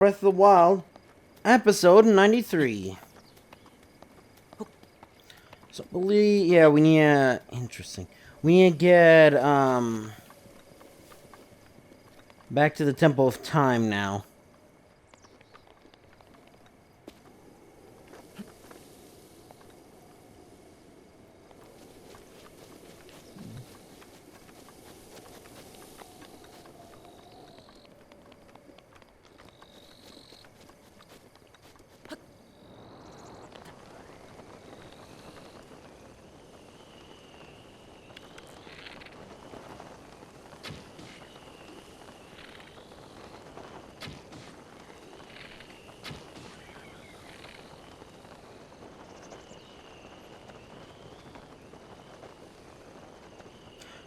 Breath of the Wild, episode 93. So, yeah, we need interesting. We need to get, back to the Temple of Time now.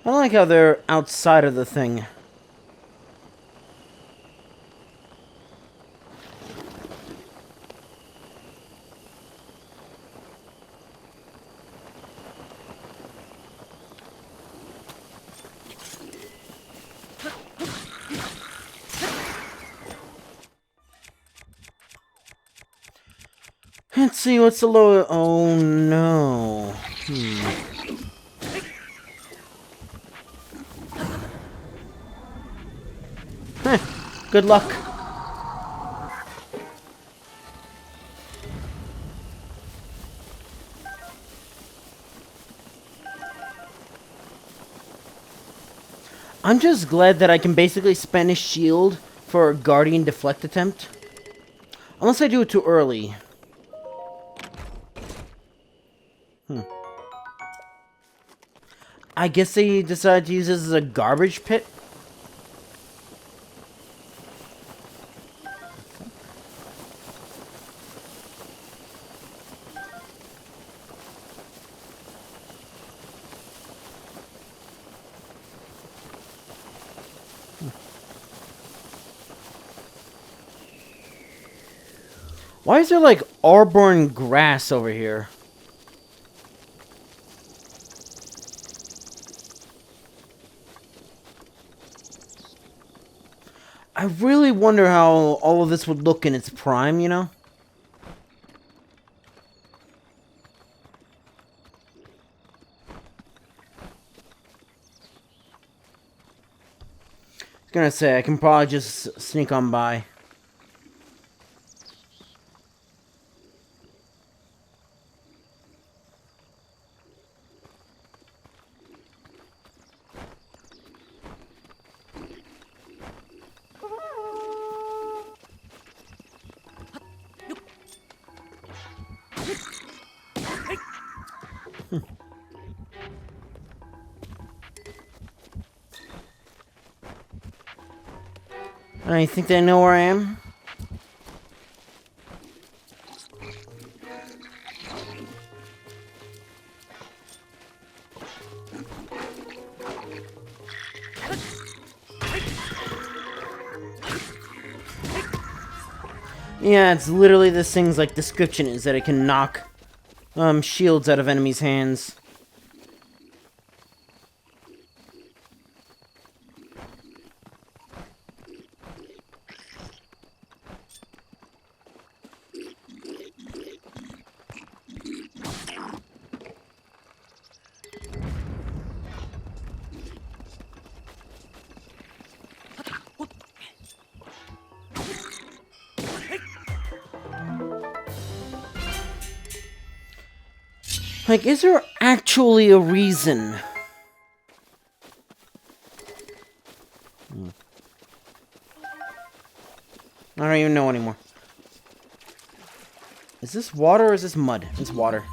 I don't like how they're outside of the thing. Let's see, what's the lower... Oh, no. Good luck. I'm just glad that I can basically spend a shield for a Guardian Deflect attempt. Unless I do it too early. I guess they decided to use this as a garbage pit. Why is there like Arborn grass over here? I really wonder how all of this would look in its prime, you know? I was gonna say, I can probably just sneak on by. I think they know where I am. Yeah, it's literally this thing's like description is that it can knock shields out of enemies' hands. Like, is there actually a reason? I don't even know anymore. Is this water or is this mud? It's water.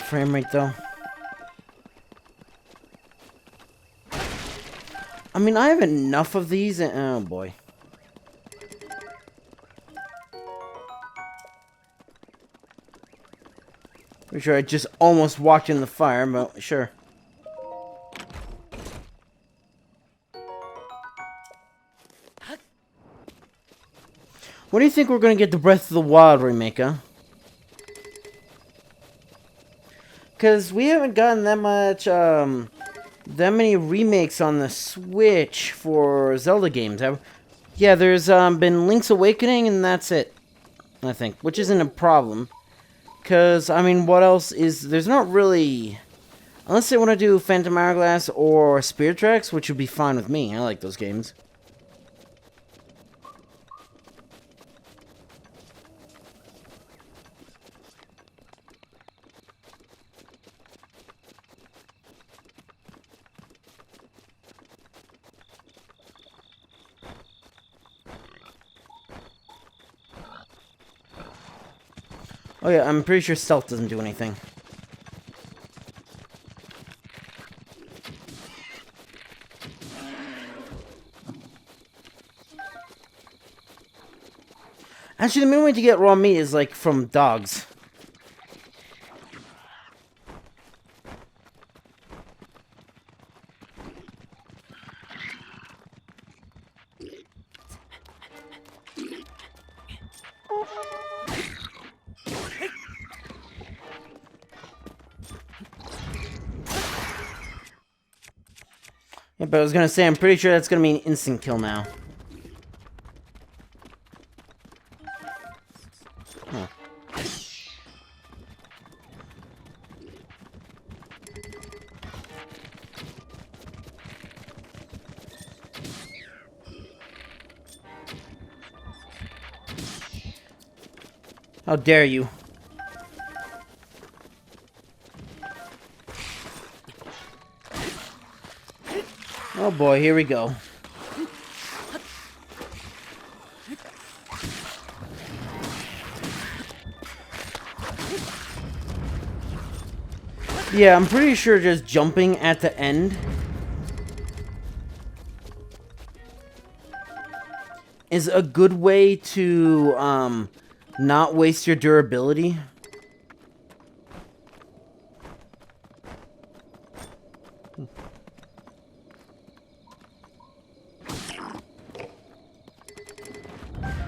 Frame rate though. I mean, I have enough of these and... Oh, boy. Pretty sure I just almost walked in the fire, but sure. What do you think we're gonna get the Breath of the Wild remake, huh? Because we haven't gotten that much, that many remakes on the Switch for Zelda games. Yeah, there's, been Link's Awakening, and that's it, I think. Which isn't a problem. Because, I mean, what else is... There's not really... Unless they want to do Phantom Hourglass or Spirit Tracks, which would be fine with me. I like those games. Oh yeah, I'm pretty sure stealth doesn't do anything. Actually, the main way to get raw meat is, like, from dogs. Yeah, but I was gonna say, I'm pretty sure that's gonna be an instant kill now. Huh. How dare you? Oh boy, here we go. Yeah, I'm pretty sure just jumping at the end is a good way to, not waste your durability.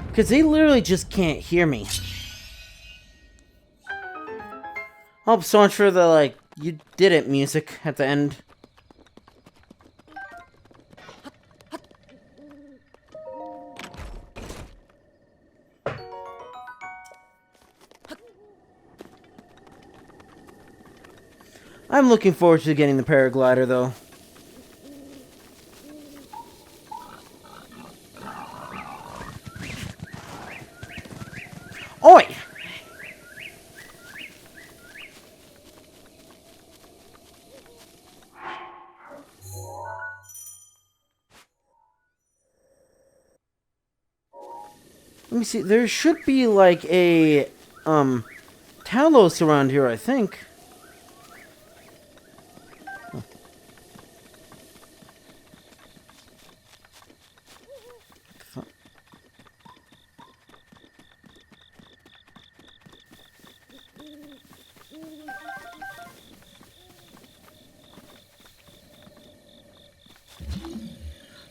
Because they literally just can't hear me. Oh, so much for the, like, you did it music at the end. I'm looking forward to getting the paraglider, though. Oi! Let me see, there should be, like, a, Talos around here, I think.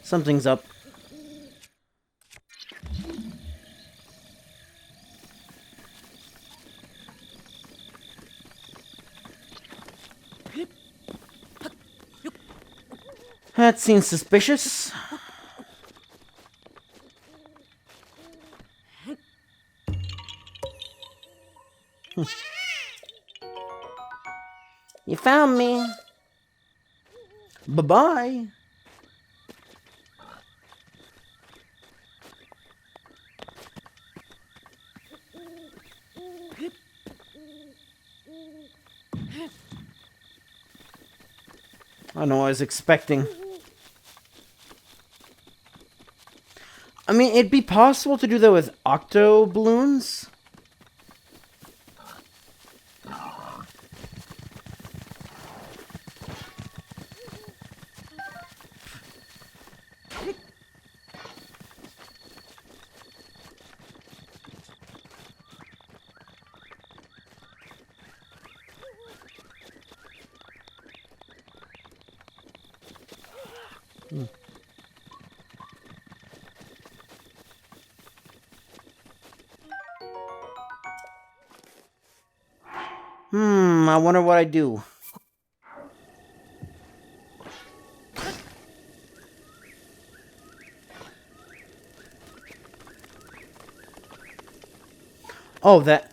Something's up. That seems suspicious. You found me. Bye-bye. I don't know what I was expecting. I mean, it'd be possible to do that with octo balloons. I wonder what I do. Oh, that...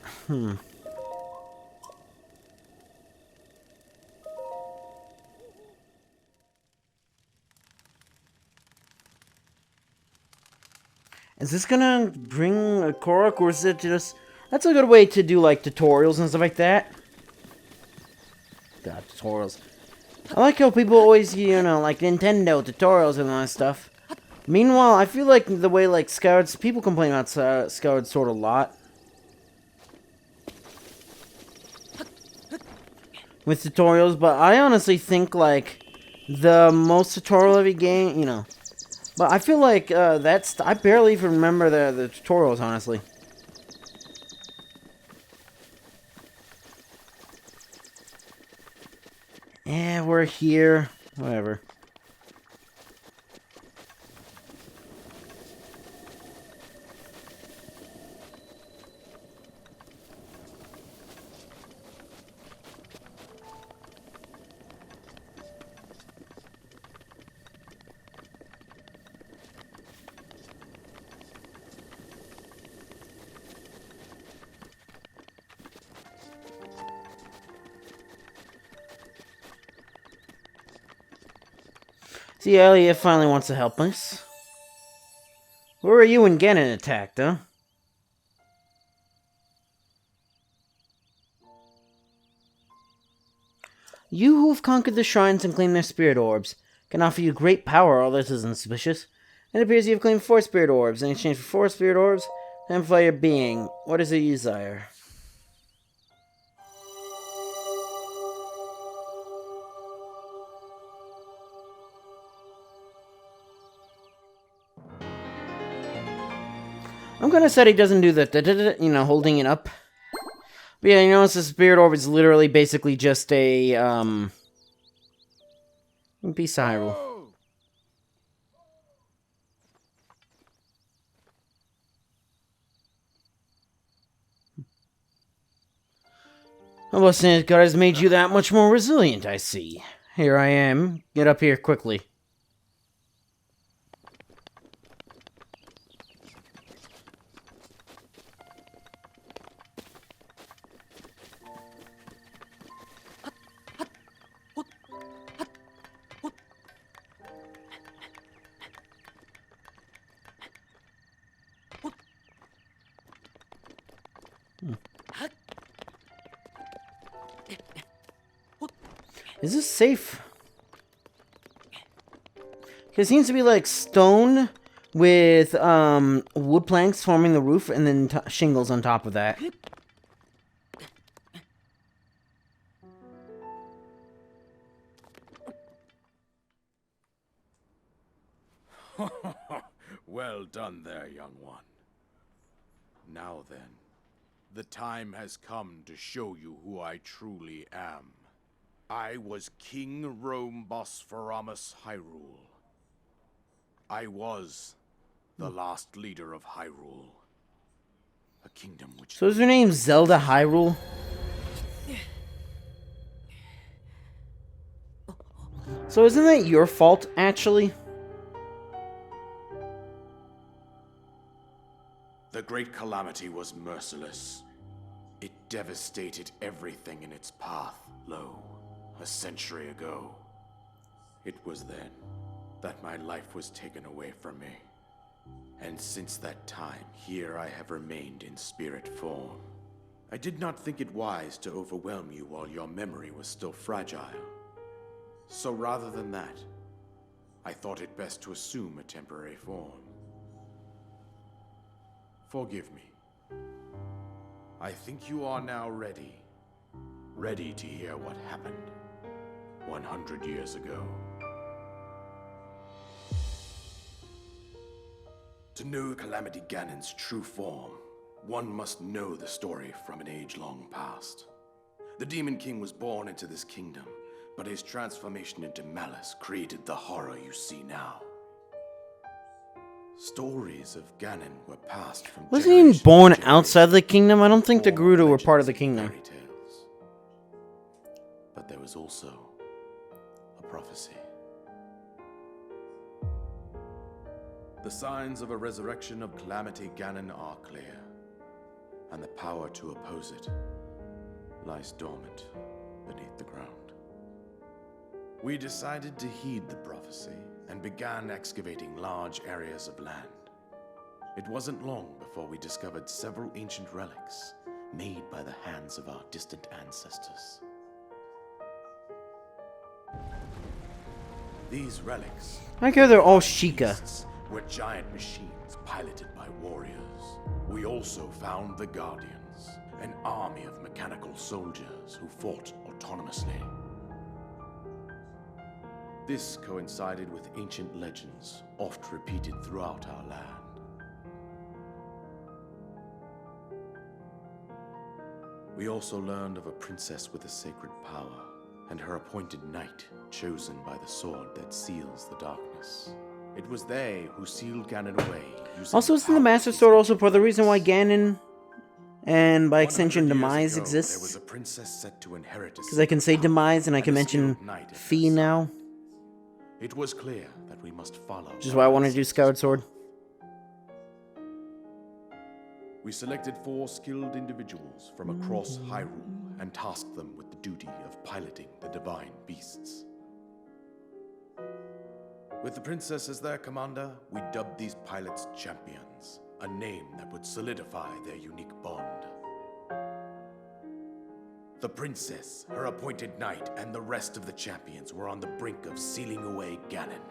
Is this gonna bring a Korok, or is it just... That's a good way to do, like, tutorials and stuff like that. God, tutorials. I like how people always, you know, like Nintendo tutorials and all that stuff. Meanwhile, I feel like the way, like, Scouts... People complain about Skyward Sword a lot. With tutorials, but I honestly think, like, the most tutorial-heavy game, you know... But I feel like I barely even remember the tutorials, honestly. Yeah, we're here. Whatever. See, Elliot finally wants to help us. Where were you when Ganon attacked, huh? You who have conquered the shrines and claimed their spirit orbs can offer you great power, all this isn't suspicious. It appears you have claimed 4 spirit orbs. In exchange for 4 spirit orbs, amplify your being. What is it you desire? I'm gonna say he doesn't do the you know, holding it up. But yeah, you notice the spirit orb is literally basically just a piece of Hyrule. Well, since God has made you that much more resilient, I see. Here I am. Get up here quickly. Is this safe? It seems to be like stone with wood planks forming the roof and then shingles on top of that. Well done there, young one. Now then, the time has come to show you who I truly am. I was King Rome Bosphoramos Hyrule. I was the last leader of Hyrule. A kingdom which... So is her name Zelda Hyrule? So isn't that your fault, actually? The Great Calamity was merciless. It devastated everything in its path, lo, a century ago. It was then that my life was taken away from me. And since that time, here I have remained in spirit form. I did not think it wise to overwhelm you while your memory was still fragile. So rather than that, I thought it best to assume a temporary form. Forgive me. I think you are now ready. Ready to hear what happened 100 years ago. To know Calamity Ganon's true form, one must know the story from an age long past. The Demon King was born into this kingdom, but his transformation into malice created the horror you see now. Stories of Ganon were passed from Wasn't he born outside the kingdom? I don't think the Gerudo were part of the kingdom. But there was also a prophecy. The signs of a resurrection of Calamity Ganon are clear, and the power to oppose it lies dormant beneath the ground. We decided to heed the prophecy and began excavating large areas of land. It wasn't long before we discovered several ancient relics made by the hands of our distant ancestors. These relics, I hear they're all Sheikah. were giant machines piloted by warriors. We also found the Guardians, an army of mechanical soldiers who fought autonomously. This coincided with ancient legends, oft repeated throughout our land. We also learned of a princess with a sacred power, and her appointed knight, chosen by the sword that seals the darkness. It was they who sealed Ganon away. Also, isn't the Master Sword also part of the reason why Ganon, and by extension Demise, There was a exists? princess set to inherit a Because I can say power Demise and I can and a mention skilled knight at her Fee side. now, It was clear that we must follow. which is why I wanted to do Skyward Sword. We selected 4 skilled individuals from across Hyrule and tasked them with the duty of piloting the divine beasts. With the princess as their commander, we dubbed these pilots champions, a name that would solidify their unique bond. The princess, her appointed knight, and the rest of the champions were on the brink of sealing away Ganon.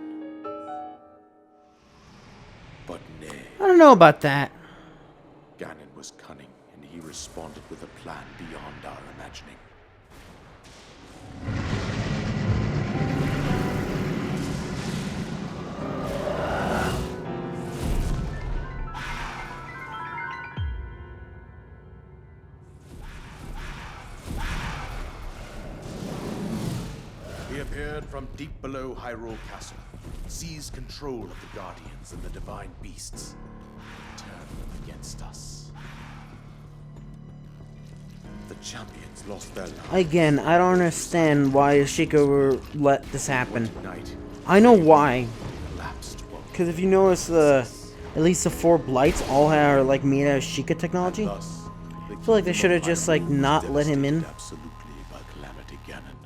But nay, I don't know about that. Ganon was cunning, and he responded with a plan beyond our imagining. He appeared from deep below Hyrule Castle, seized control of the Guardians and the divine beasts, and turned them against us. The champions lost their lives. Again, I don't understand why Sheikah let this happen. Night I know why. collapsed. Because if you notice, at least the 4 blights all are like made out of Sheikah technology. Thus, I feel like they should have just like not let him in. Absolutely by Calamity Ganon.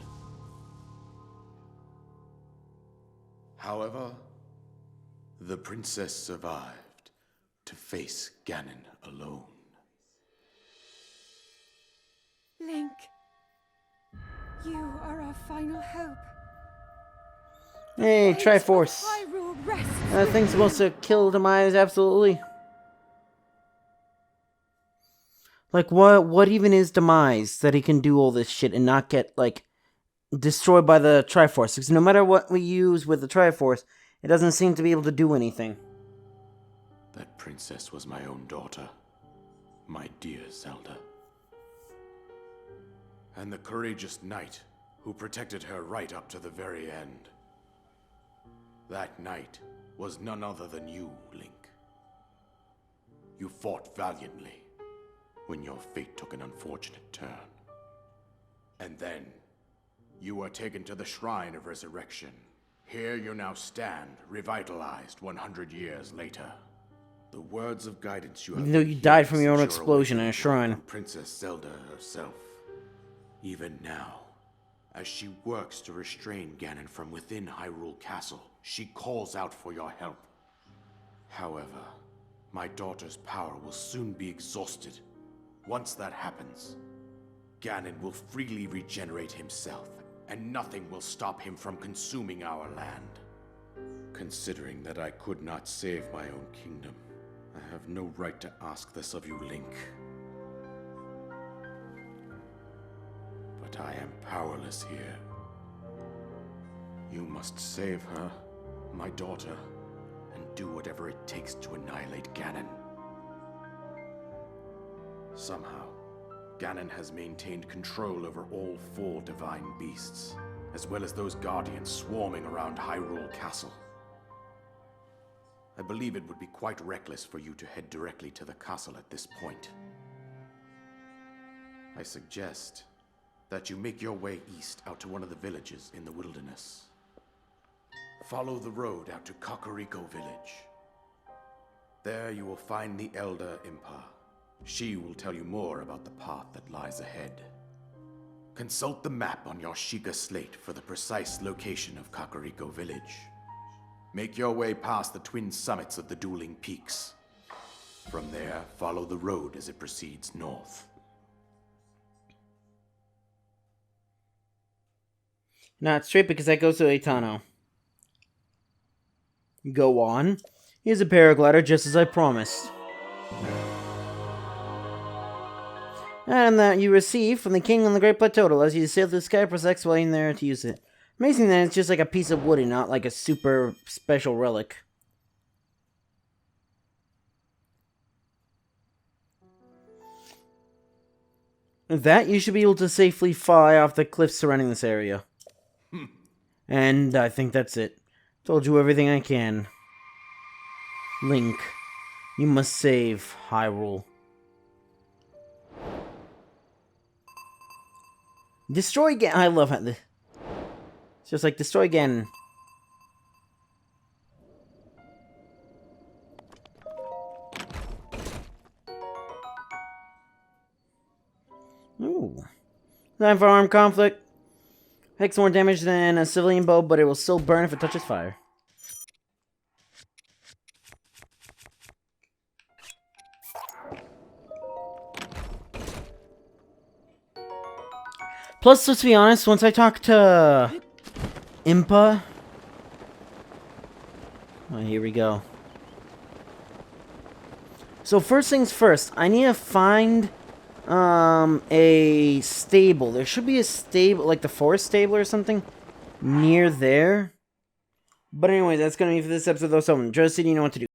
However, the princess survived to face Ganon alone. Link, you are our final hope. Hey, Fate of Triforce. Hyrule rests That thing's supposed to kill Demise, absolutely. Like, what even is Demise that he can do all this shit and not get, like, destroyed by the Triforce? Because no matter what we use with the Triforce, it doesn't seem to be able to do anything. That princess was my own daughter, my dear Zelda. And the courageous knight who protected her right up to the very end. That knight was none other than you, Link. You fought valiantly when your fate took an unfortunate turn. And then, you were taken to the Shrine of Resurrection. Here you now stand, revitalized 100 years later. The words of guidance you have Even though you died from your own sure explosion in a awakened shrine. from Princess Zelda herself. Even now, as she works to restrain Ganon from within Hyrule Castle, she calls out for your help. However, my daughter's power will soon be exhausted. Once that happens, Ganon will freely regenerate himself, and nothing will stop him from consuming our land. Considering that I could not save my own kingdom, I have no right to ask this of you, Link. But I am powerless here. You must save her, my daughter, and do whatever it takes to annihilate Ganon. Somehow, Ganon has maintained control over all 4 divine beasts, as well as those guardians swarming around Hyrule Castle. I believe it would be quite reckless for you to head directly to the castle at this point. I suggest that you make your way east out to one of the villages in the wilderness. Follow the road out to Kakariko Village. There you will find the Elder Impa. She will tell you more about the path that lies ahead. Consult the map on your Sheikah slate for the precise location of Kakariko Village. Make your way past the twin summits of the dueling peaks. From there, follow the road as it proceeds north. Not straight because that goes to Aitano. Go on. Here's a paraglider just as I promised. And that you receive from the king on the Great Plateau to allows you to sail through the sky plus X while in there to use it. Amazing that it's just like a piece of wood and not like a super special relic. With that, you should be able to safely fly off the cliffs surrounding this area. And I think that's it. Told you everything I can. Link, you must save Hyrule. Destroy again. I love how this. It's just like destroy again. Ooh. Time for armed conflict. Takes more damage than a civilian bow, but it will still burn if it touches fire. Plus, let's be honest, once I talk to Impa... Oh, here we go. So first things first, I need to find a stable. There should be a stable, like the forest stable or something, near there. But anyway, that's going to be for this episode, though. So, Josie, you know what to do.